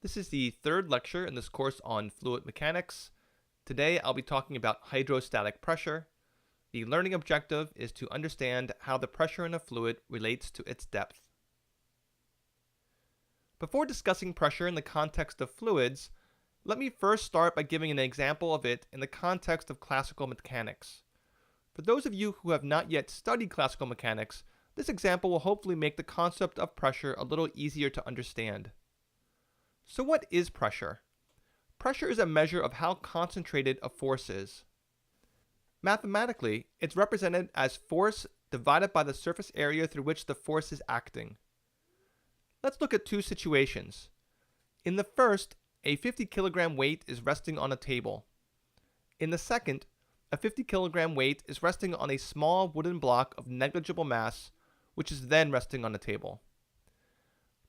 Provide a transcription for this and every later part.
This is the third lecture in this course on fluid mechanics. Today I'll be talking about hydrostatic pressure. The learning objective is to understand how the pressure in a fluid relates to its depth. Before discussing pressure in the context of fluids, let me first start by giving an example of it in the context of classical mechanics. For those of you who have not yet studied classical mechanics, this example will hopefully make the concept of pressure a little easier to understand. So what is pressure? Pressure is a measure of how concentrated a force is. Mathematically, it's represented as force divided by the surface area through which the force is acting. Let's look at two situations. In the first, a 50 kilogram weight is resting on a table. In the second, a 50 kilogram weight is resting on a small wooden block of negligible mass, which is then resting on a table.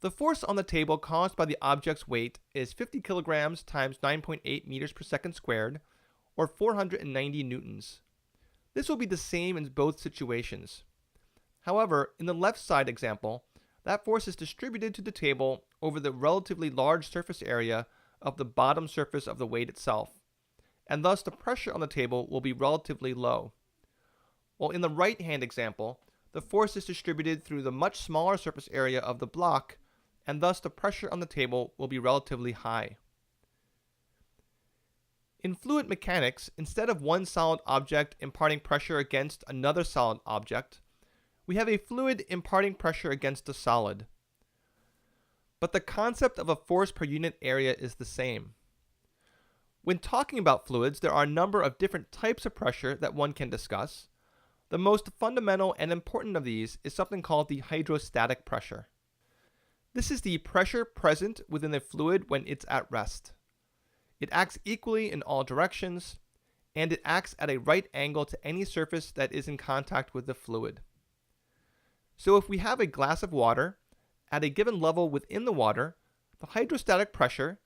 The force on the table caused by the object's weight is 50 kilograms times 9.8 meters per second squared, or 490 newtons. This will be the same in both situations. However, in the left side example, that force is distributed to the table over the relatively large surface area of the bottom surface of the weight itself, and thus the pressure on the table will be relatively low. While in the right-hand example, the force is distributed through the much smaller surface area of the block, and thus the pressure on the table will be relatively high. In fluid mechanics, instead of one solid object imparting pressure against another solid object, we have a fluid imparting pressure against a solid. But the concept of a force per unit area is the same. When talking about fluids, there are a number of different types of pressure that one can discuss. The most fundamental and important of these is something called the hydrostatic pressure. This is the pressure present within a fluid when it's at rest. It acts equally in all directions, and it acts at a right angle to any surface that is in contact with the fluid. So if we have a glass of water, at a given level within the water, the hydrostatic pressure,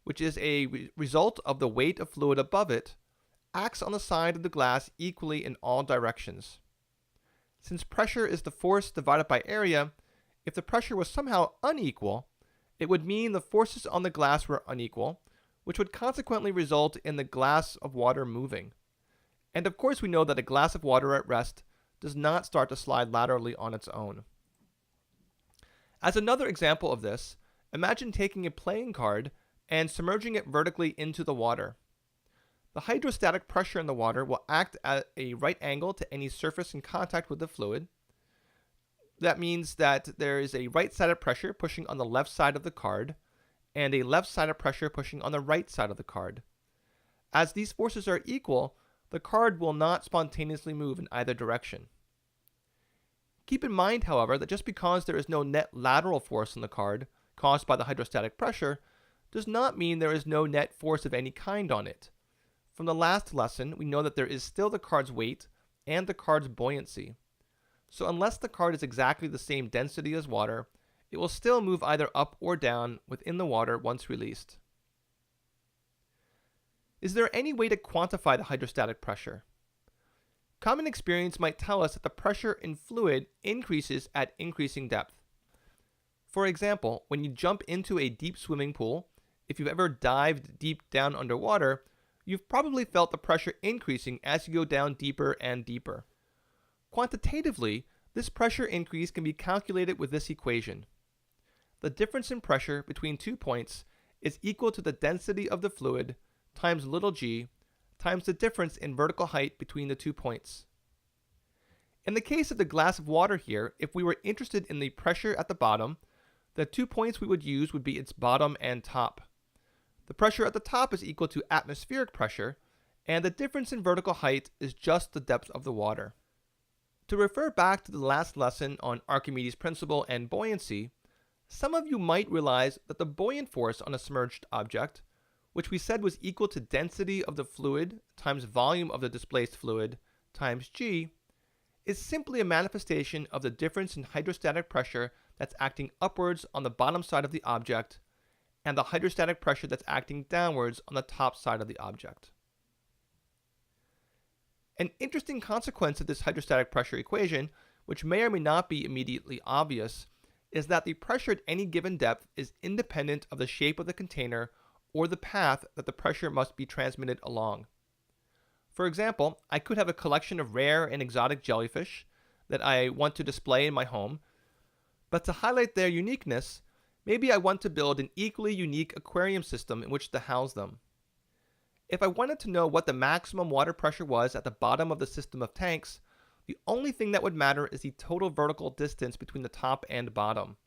which is a result of the weight of fluid above it, acts on the side of the glass equally in all directions. Since pressure is the force divided by area, if the pressure was somehow unequal, it would mean the forces on the glass were unequal, which would consequently result in the glass of water moving. And of course we know that a glass of water at rest does not start to slide laterally on its own. As another example of this, imagine taking a playing card and submerging it vertically into the water. The hydrostatic pressure in the water will act at a right angle to any surface in contact with the fluid. That means that there is a right-sided pressure pushing on the left side of the card and a left-sided pressure pushing on the right side of the card. As these forces are equal, the card will not spontaneously move in either direction. Keep in mind, however, that just because there is no net lateral force on the card caused by the hydrostatic pressure does not mean there is no net force of any kind on it. From the last lesson, we know that there is still the card's weight and the card's buoyancy. So unless the card is exactly the same density as water, it will still move either up or down within the water once released. Is there any way to quantify the hydrostatic pressure? Common experience might tell us that the pressure in fluid increases at increasing depth. For example, when you jump into a deep swimming pool, if you've ever dived deep down underwater, you've probably felt the pressure increasing as you go down deeper and deeper. Quantitatively, this pressure increase can be calculated with this equation. The difference in pressure between 2 points is equal to the density of the fluid times little g times the difference in vertical height between the 2 points. In the case of the glass of water here, if we were interested in the pressure at the bottom, the 2 points we would use would be its bottom and top. The pressure at the top is equal to atmospheric pressure, and the difference in vertical height is just the depth of the water. To refer back to the last lesson on Archimedes' principle and buoyancy, some of you might realize that the buoyant force on a submerged object, which we said was equal to density of the fluid times volume of the displaced fluid times g, is simply a manifestation of the difference in hydrostatic pressure that's acting upwards on the bottom side of the object and the hydrostatic pressure that's acting downwards on the top side of the object. An interesting consequence of this hydrostatic pressure equation, which may or may not be immediately obvious, is that the pressure at any given depth is independent of the shape of the container or the path that the pressure must be transmitted along. For example, I could have a collection of rare and exotic jellyfish that I want to display in my home, but to highlight their uniqueness, maybe I want to build an equally unique aquarium system in which to house them. If I wanted to know what the maximum water pressure was at the bottom of the system of tanks, the only thing that would matter is the total vertical distance between the top and bottom.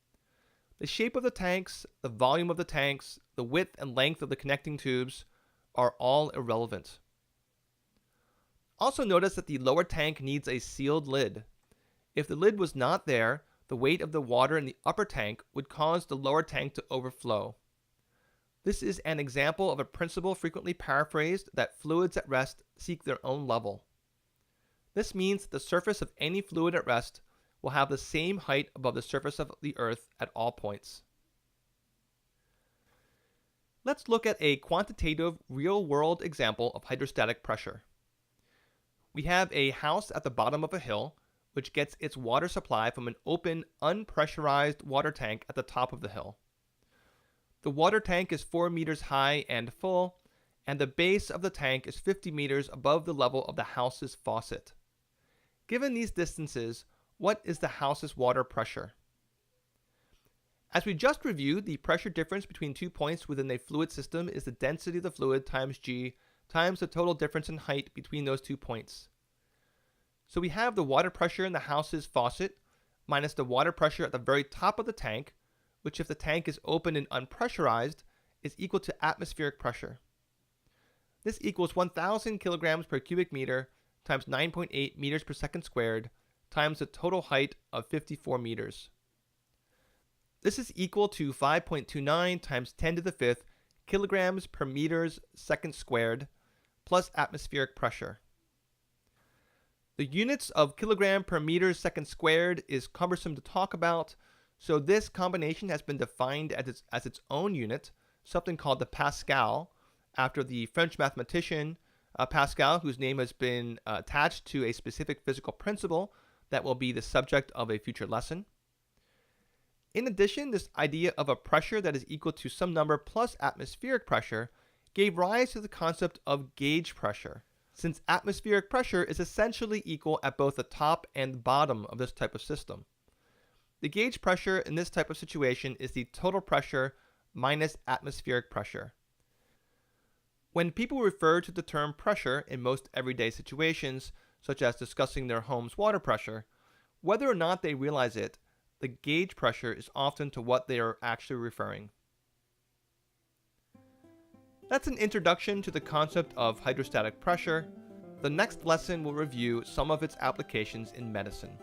The shape of the tanks, the volume of the tanks, the width and length of the connecting tubes are all irrelevant. Also notice that the lower tank needs a sealed lid. If the lid was not there, the weight of the water in the upper tank would cause the lower tank to overflow. This is an example of a principle frequently paraphrased that fluids at rest seek their own level. This means the surface of any fluid at rest will have the same height above the surface of the Earth at all points. Let's look at a quantitative, real-world example of hydrostatic pressure. We have a house at the bottom of a hill, which gets its water supply from an open, unpressurized water tank at the top of the hill. The water tank is 4 meters high and full, and the base of the tank is 50 meters above the level of the house's faucet. Given these distances, what is the house's water pressure? As we just reviewed, the pressure difference between 2 points within a fluid system is the density of the fluid times G times the total difference in height between those 2 points. So we have the water pressure in the house's faucet minus the water pressure at the very top of the tank, which if the tank is open and unpressurized, is equal to atmospheric pressure. This equals 1,000 kilograms per cubic meter times 9.8 meters per second squared times the total height of 54 meters. This is equal to 5.29 times 10 to the fifth kilograms per meters second squared plus atmospheric pressure. The units of kilogram per meter second squared is cumbersome to talk about, so this combination has been defined as its own unit, something called the Pascal, after the French mathematician Pascal, whose name has been attached to a specific physical principle that will be the subject of a future lesson. In addition, this idea of a pressure that is equal to some number plus atmospheric pressure gave rise to the concept of gauge pressure, since atmospheric pressure is essentially equal at both the top and bottom of this type of system. The gauge pressure in this type of situation is the total pressure minus atmospheric pressure. When people refer to the term pressure in most everyday situations, such as discussing their home's water pressure, whether or not they realize it, the gauge pressure is often to what they are actually referring. That's an introduction to the concept of hydrostatic pressure. The next lesson will review some of its applications in medicine.